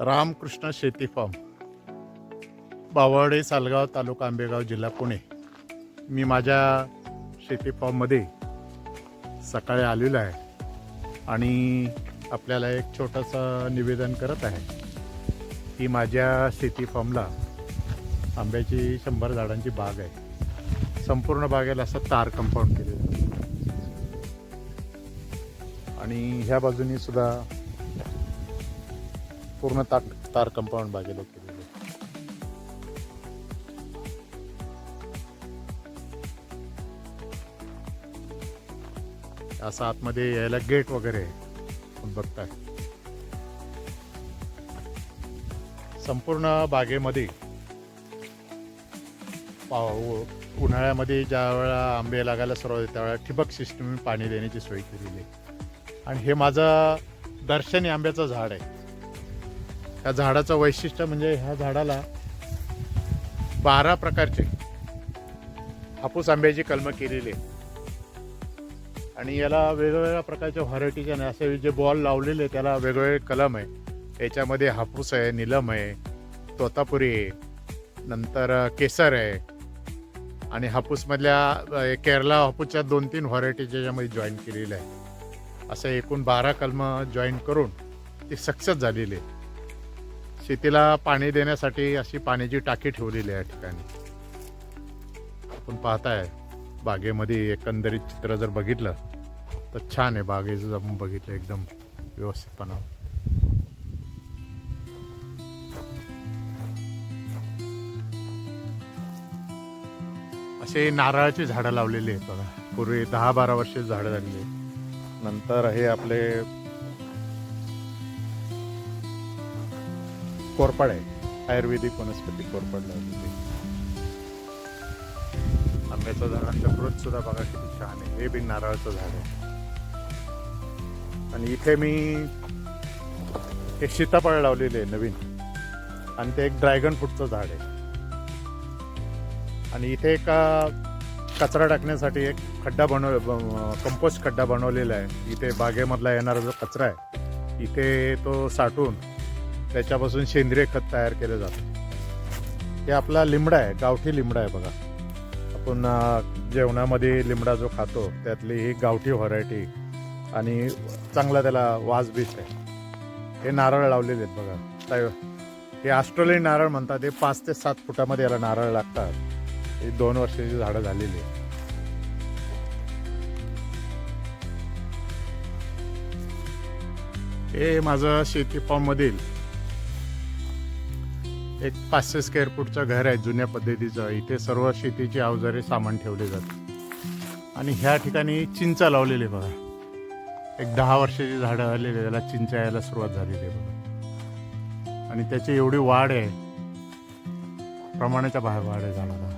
रामकृष्ण शेती फार्म, बावडे, सालगाव, तालुका आंबेगाव, जिल्हा पुणे. मी माझ्या शेती फार्ममध्ये सकाळी आलेलो आहे आणि आपल्याला एक छोटंसं निवेदन करत आहे की माझ्या शेती फार्मला आंब्याची 100 झाडांची बाग आहे. संपूर्ण बागेला असं तार कंपाऊंड केलेलं आहे आणि ह्या बाजूनी सुद्धा पूर्ण तार कंपाऊंड बागेला केलेलं आहे. असं आतमध्ये यायला गेट वगैरे आहे, बघताय. संपूर्ण बागेमध्ये उन्हाळ्यामध्ये ज्या वेळा आंबे लागायला सुरुवात होते त्यावेळेला ठिबक सिस्टम पाणी देण्याची सोय केलेली आहे. आणि हे माझं दर्शनी आंब्याचं झाड आहे. ह्या झाडाचं वैशिष्ट्य म्हणजे ह्या झाडाला 12 प्रकारचे हापूस आंब्याची कलमं केलेली आहे आणि याला वेगवेगळ्या प्रकारच्या व्हरायटीचे असे जे बॉल लावलेले त्याला वेगवेगळे कलम आहे. याच्यामध्ये हापूस आहे, नीलम आहे, तोतापुरी आहे, नंतर केसर आहे आणि हापूसमधल्या केरला हापूसच्या 2-3 व्हरायटी ज्याच्यामध्ये जॉईन केलेल्या आहे. असं एकूण 12 कलमं जॉईन करून ती सक्सेस झालेली आहे. शेतीला पाणी देण्यासाठी अशी पाण्याची टाकी ठेवलेली आहे या ठिकाणी. आपण पाहताय बागेमध्ये एकंदरीत चित्र जर बघितलं तर छान आहे. बागेचं जर बघितलं एकदम व्यवस्थितपणा. असे नारळाची झाडं लावलेली आहेत बघा. पूर्वी 10-12 वर्षे झाडं झालेली. नंतर हे आपले कोरपड आहे, आयुर्वेदिक वनस्पती कोरपड लावलेली. आंब्याचं झाडांचं फ्रूट सुद्धा बघा किती छान आहे. हे बी नारळाचं झाड आहे. आणि इथे मी एक सीताफळ लावलेले आहे नवीन आणि ते एक ड्रॅगन फ्रूटचं झाड आहे. आणि इथे एक कचरा टाकण्यासाठी एक खड्डा कंपोस्ट खड्डा बनवलेला आहे. इथे बागेमधला येणारा जो कचरा आहे इथे तो साठवून त्याच्यापासून सेंद्रिय खत तयार केलं जातं. हे आपला लिंबडा आहे, गावठी लिंबडा आहे बघा. आपण जेवणामध्ये लिंबडा जो खातो त्यातली ही गावठी व्हरायटी आणि चांगला त्याला वास बीट आहे. हे नारळ लावलेले आहेत बघा. हे ऑस्ट्रेलियन नारळ म्हणतात. हे 5 ते 7 फुटामध्ये याला नारळ लागतात. ही 2 वर्षाची झाडं झालेली आहे. हे माझं शेती फार्म मधील एक 500 स्क्वेअर फूटचं घर आहे, जुन्या पद्धतीचं. इथे सर्व शेतीची अवजारे सामान ठेवले जाते. आणि ह्या ठिकाणी चिंचा लावलेली बघा. एक 10 वर्षाची झाडं आलेली, त्याला चिंचा यायला सुरुवात झालेली आहे बघा. आणि त्याची एवढी वाढ आहे, प्रमाणाच्या बाहेर वाढ आहे झाडाला.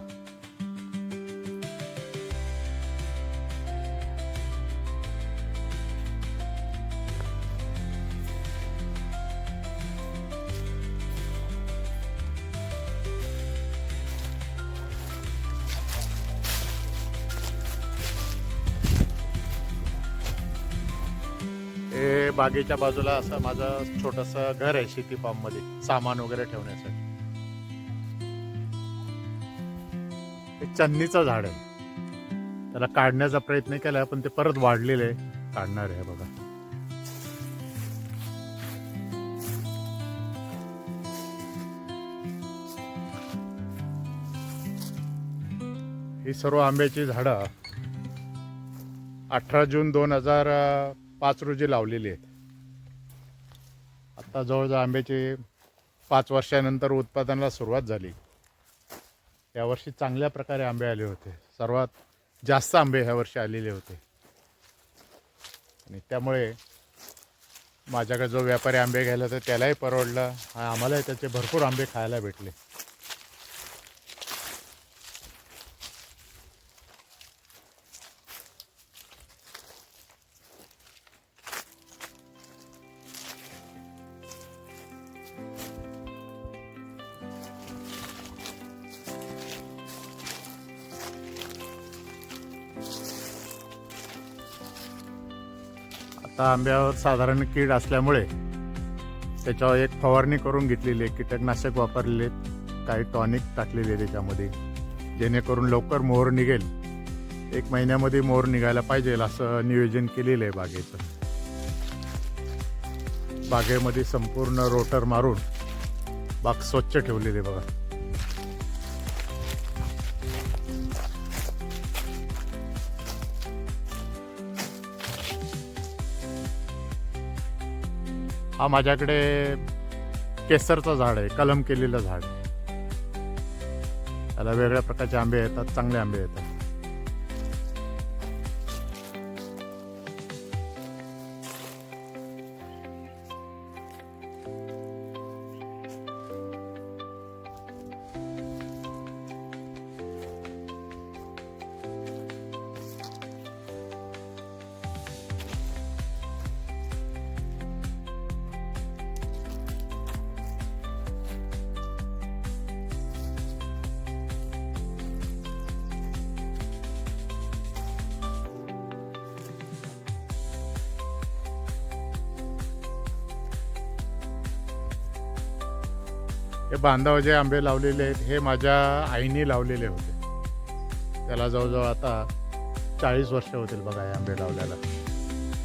हे बागेच्या बाजूला असं माझं छोटंसं घर आहे शेती फार्म मध्ये, सामान वगैरे ठेवण्यासाठी. एक चन्नीचं झाड आहे. त्याला काढण्याचा प्रयत्न केला पण ते परत वाढलेले आहे. काढणार आहे बघा. ही सर्व आंब्याची झाडं 18 जून 2005 रोजी लावलेली आहेत. आता जवळजवळ आंब्याची 5 वर्षानंतर उत्पादनाला सुरुवात झाली. यावर्षी चांगल्या प्रकारे आंबे आले होते. सर्वात जास्त आंबे ह्या वर्षी आलेले होते आणि त्यामुळे माझ्याकडे जो व्यापारी आंबे घ्यायला तर त्यालाही परवडलं आणि आम्हालाही त्याचे भरपूर आंबे खायला भेटले. आता आंब्यावर साधारण कीड असल्यामुळे त्याच्यावर एक फवारणी करून घेतलेली आहे, कीटकनाशक वापरलेले आहेत, काही टॉनिक टाकलेले आहे त्याच्यामध्ये, जेणेकरून लवकर मोहर निघेल. 1 महिन्यामध्ये मोहर निघायला पाहिजे असं नियोजन केलेलं आहे बागेचं. बागेमध्ये संपूर्ण रोटर मारून बाग स्वच्छ ठेवलेली आहे बघा. हा माझ्याकडे केसरचं झाड आहे, कलम केलेलं झाड आहे. त्याला वेगळ्या प्रकारचे आंबे येतात, चांगले आंबे येतात. हे बांधावर जे आंबे लावलेले आहेत हे माझ्या आईने लावलेले होते. त्याला जवळजवळ आता 40 वर्ष होतील बघा हे आंबे लावल्याला.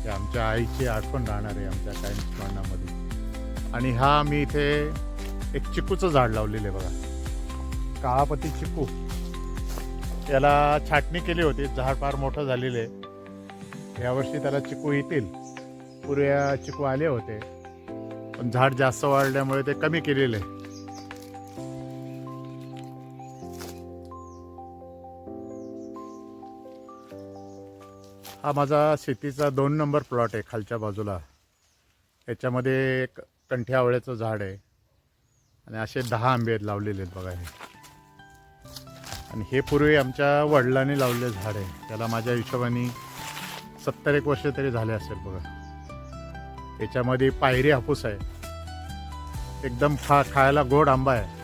ते आमच्या आईची आठवण राहणार आहे आमच्या काही स्मरणामध्ये. आणि हा मी इथे एक चिकूचं झाड लावलेलं आहे बघा, काळापती चिकू. याला छाटणी केली होती, झाड फार मोठं झालेलं आहे. यावर्षी त्याला चिकू येतील. पुऱ्या चिकू आले होते, पण झाड जास्त वाढल्यामुळे ते कमी केलेले आहे. हा माझा शेतीचा 2 नंबर प्लॉट आहे खालच्या बाजूला. याच्यामध्ये एक कंठी आवळ्याचं झाड आहे आणि असे 10 आंबे लावलेले आहेत बघा हे. आणि हे पूर्वी आमच्या वडिलांनी लावलेलं झाड आहे. त्याला माझ्या हिशोबाने 70 वर्ष तरी झाले असेल बघा. याच्यामध्ये पायरी हापूस आहे, एकदम खायला गोड आंबा आहे.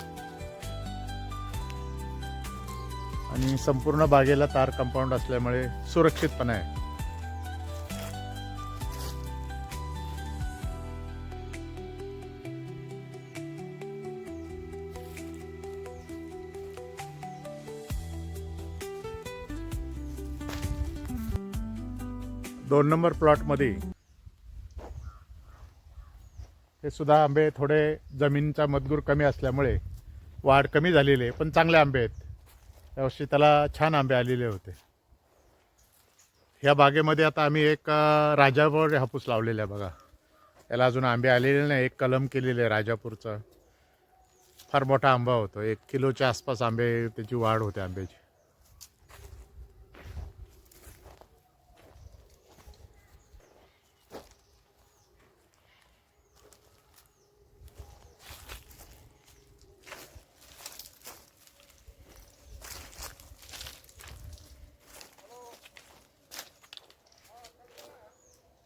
आणि संपूर्ण बागेला तार कंपाऊंड असल्यामुळे सुरक्षितपणा आहे. दोन नंबर प्लॉटमध्ये हे सुद्धा आंबे थोडे जमिनीचा मजगूर कमी असल्यामुळे वाढ कमी झालेली आहे, पण चांगले आंबे आहेत. यावर्षी त्याला छान आंबे आलेले होते. ह्या बागेमध्ये आता आम्ही एक राजापूर हापूस लावलेला आहे बघा. याला अजून आंबे आलेले नाही. एक कलम केलेले आहे राजापूरचा. फार मोठा आंबा होतो, 1 किलोच्या आसपास आंबे त्याची वाढ होते आंब्याची.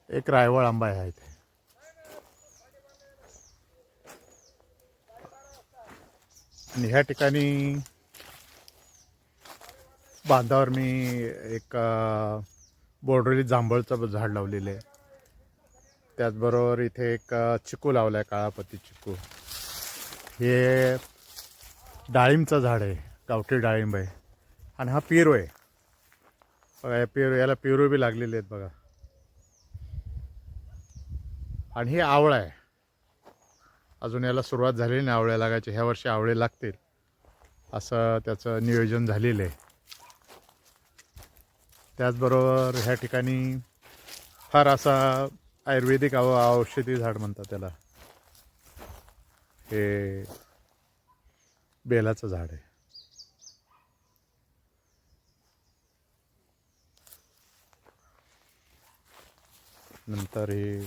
एक रायवळ आंबा आहे इथे. आणि ह्या ठिकाणी बांधावर मी एक बोर्डोली जांभळचं झाड लावलेलं आहे. त्याचबरोबर इथे एक चिकू लावला आहे, काळापती चिकू. हे डाळिंबचं झाड आहे, गावठी डाळिंब आहे. आणि हा पेरू आहे बघा. याला पेरू बी लागलेले आहेत बघा. आणि हे आवळा आहे. अजून याला सुरुवात झालेली नाही आवळे लागायची. ह्या वर्षी आवळे लागतील असं त्याचं नियोजन झालेलं आहे. त्याचबरोबर ह्या ठिकाणी फार असा आयुर्वेदिक औषधी झाड म्हणतात त्याला, हे बेलाचं झाड आहे. नंतर हे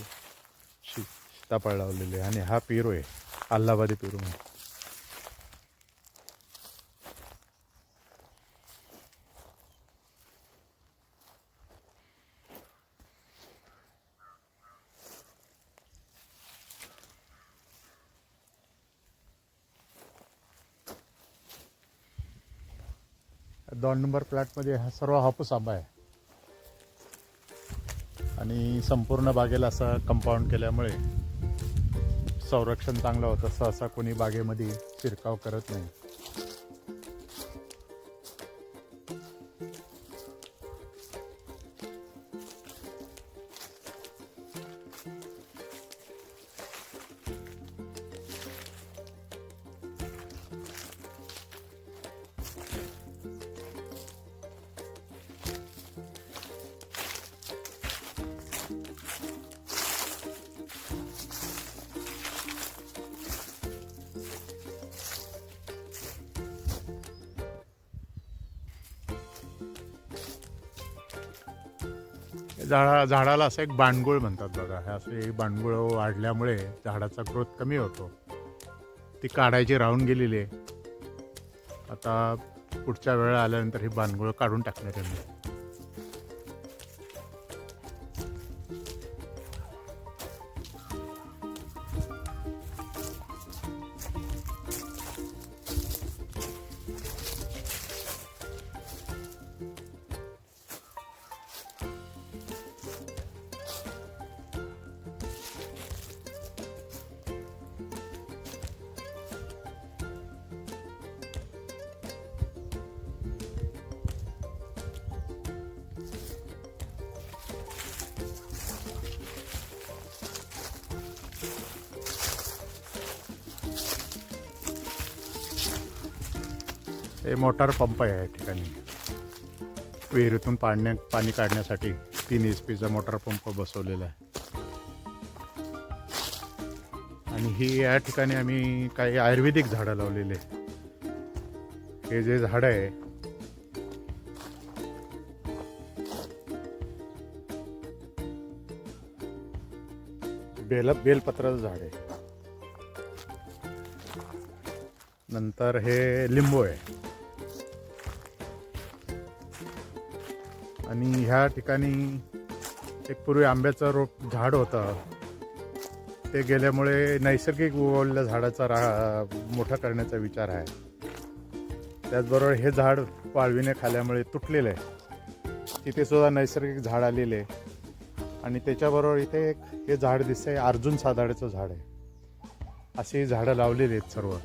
सीताफळ लावलेले आहे. आणि हा पेरू आहे, अल्हाबादी पेरू म्हणून. दोन नंबर प्लॉटमध्ये हा सर्व हापूस आंबा आहे. आणि संपूर्ण बागेला असं कंपाऊंड केल्यामुळे संरक्षण चांगलं होतं, सहसा कोणी बागेमध्ये शिरकाव करत नाही. झाडाला असं एक बांडगुळ म्हणतात बघा. हे असे बांडगुळ वाढल्यामुळे झाडाचा ग्रोथ कमी होतो. ती काढायची राहून गेलेली आहे. आता पुढच्या वेळा आल्यानंतर ही बांडगुळ काढून टाकणार आहे मी. हे मोटार पंप आहे या ठिकाणी. विहिरीतून पाणी काढण्यासाठी 3 HP मोटार पंप बसवलेला आहे. आणि ही या ठिकाणी आम्ही काही आयुर्वेदिक झाडं लावलेले. हे जे झाड आहे बेलपत्राचं झाड आहे. नंतर हे लिंबू आहे. आणि ह्या ठिकाणी एक पूर्वी आंब्याचं झाड होतं. ते गेल्यामुळे नैसर्गिक उगवलेल्या झाडाचा मोठा करण्याचा विचार आहे. त्याचबरोबर हे झाड वाळवीने खाल्यामुळे तुटलेलं आहे. तिथे सुद्धा नैसर्गिक झाड आलेले आहे. आणि त्याच्याबरोबर इथे एक हे झाड दिसतंय, अर्जुन साधाड्याचं झाड आहे. अशी झाडं लावलेली आहेत सर्व.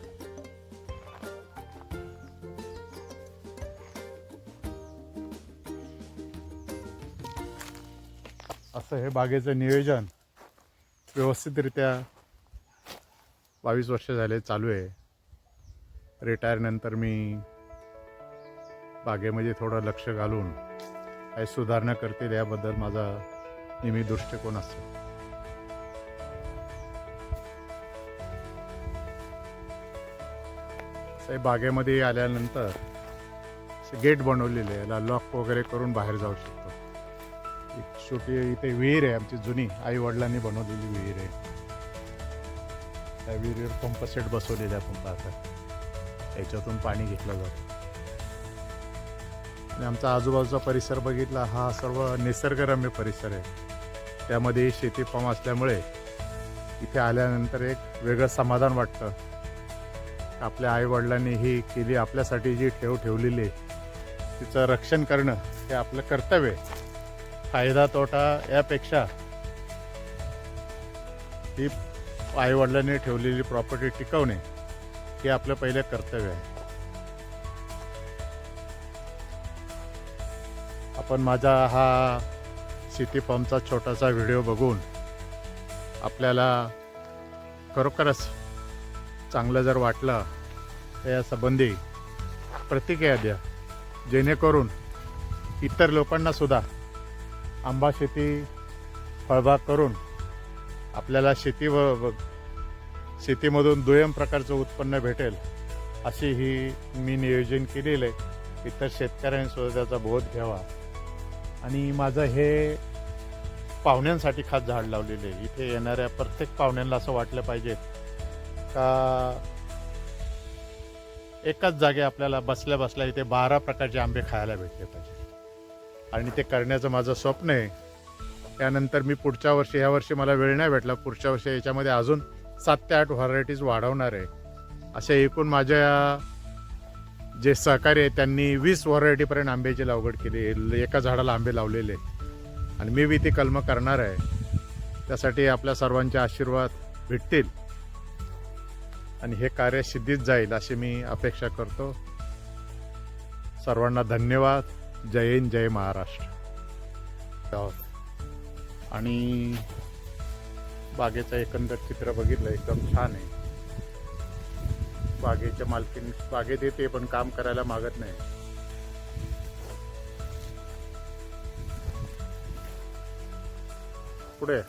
असं हे बागेचं नियोजन व्यवस्थितरित्या 22 वर्ष झाले चालू आहे. रिटायर नंतर मी बागेमध्ये थोडं लक्ष घालून काही सुधारणा करतील याबद्दल माझा नेहमी दृष्टिकोन असतो. बागेमध्ये आल्यानंतर गेट बनवलेले आहे. याला लॉक वगैरे करून बाहेर जाऊ शकतो. एक छोटी इथे विहीर आहे आमची जुनी, आई वडिलांनी बनवलेली विहीर आहे. त्या विहिरीवर पंप सेट बसवलेला आहे. पंपाचा याच्यातून पाणी घेतलं जातं. आणि आमचा आजूबाजूचा परिसर बघितला, हा सर्व निसर्गरम्य परिसर आहे. त्यामध्ये शेती फार्म असल्यामुळे इथे आल्यानंतर एक वेगळं समाधान वाटतं. आपल्या आई वडिलांनी ही केली आपल्यासाठी जी ठेवलेली आहे तिचं रक्षण करणं हे आपलं कर्तव्य आहे. फायदा तोटा यापेक्षा ही आई वडिलांनी ठेवलेली प्रॉपर्टी टिकवणे हे आपलं पहिलं कर्तव्य आहे. आपण माझा हा सिटी फार्मचा छोटासा व्हिडिओ बघून आपल्याला खरोखरच चांगलं जर वाटलं तर या संबंधी प्रतिक्रिया द्या, जेणेकरून इतर लोकांना सुद्धा आंबा शेती फळबाग करून आपल्याला शेतीमधून दुय्यम प्रकारचं उत्पन्न भेटेल अशी ही मी नियोजन केलेलं आहे. इतर शेतकऱ्यांनी सुद्धा त्याचा बोध घ्यावा. आणि माझं हे पाहुण्यांसाठी खास झाड लावलेले आहे. इथे येणाऱ्या प्रत्येक पाहुण्यांना असं वाटलं पाहिजे का एकाच जागे आपल्याला बसल्या बसल्या इथे 12 प्रकारचे आंबे खायला भेटले पाहिजे. आणि ते करण्याचं माझं स्वप्न आहे. त्यानंतर मी पुढच्या वर्षी, ह्या वर्षी मला वेळ नाही भेटला, पुढच्या वर्षी याच्यामध्ये अजून 7 ते 8 व्हरायटीज वाढवणार आहे. अशा एकूण माझ्या जे सहकारी आहेत त्यांनी 20 व्हरायटीपर्यंत आंब्याची लागवड केली. एका झाडाला आंबे लावलेले आणि मी ती कलमं करणार आहे. त्यासाठी आपल्या सर्वांचे आशीर्वाद भेटतील आणि हे कार्य सिद्धीत जाईल अशी मी अपेक्षा करतो. सर्वांना धन्यवाद. जय हिंद, जय महाराष्ट्र. आणि बागेचं एकंदर चित्र बघितलं, एकदम छान आहे. बागेच्या मालकीन बागेत येते पण काम करायला मागत नाही. पुढे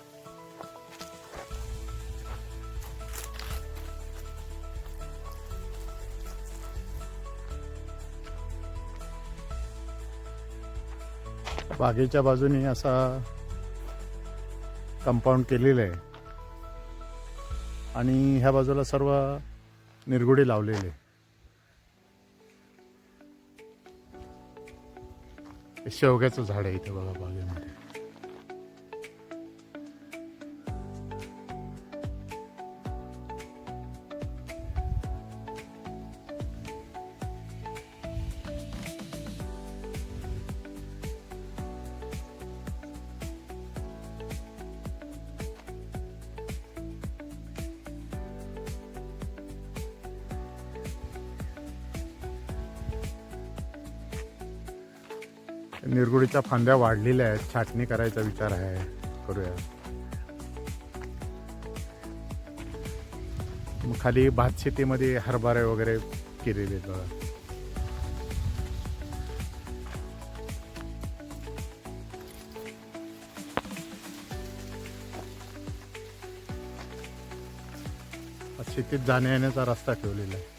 बागेच्या बाजूने असा कंपाऊंड केलेलं आहे आणि ह्या बाजूला सर्व निरगुडे लावलेले. हे शेवग्याचं झाड आहे इथे बघा बागेमध्ये. निरगुडीच्या फांद्या वाढलेल्या आहेत, छाटणी करायचा विचार आहे, करूया. मग खाली भात शेतीमध्ये हरभरे वगैरे केलेले आहेत बघा. शेतीत जाण्या येण्याचा रस्ता ठेवलेला आहे.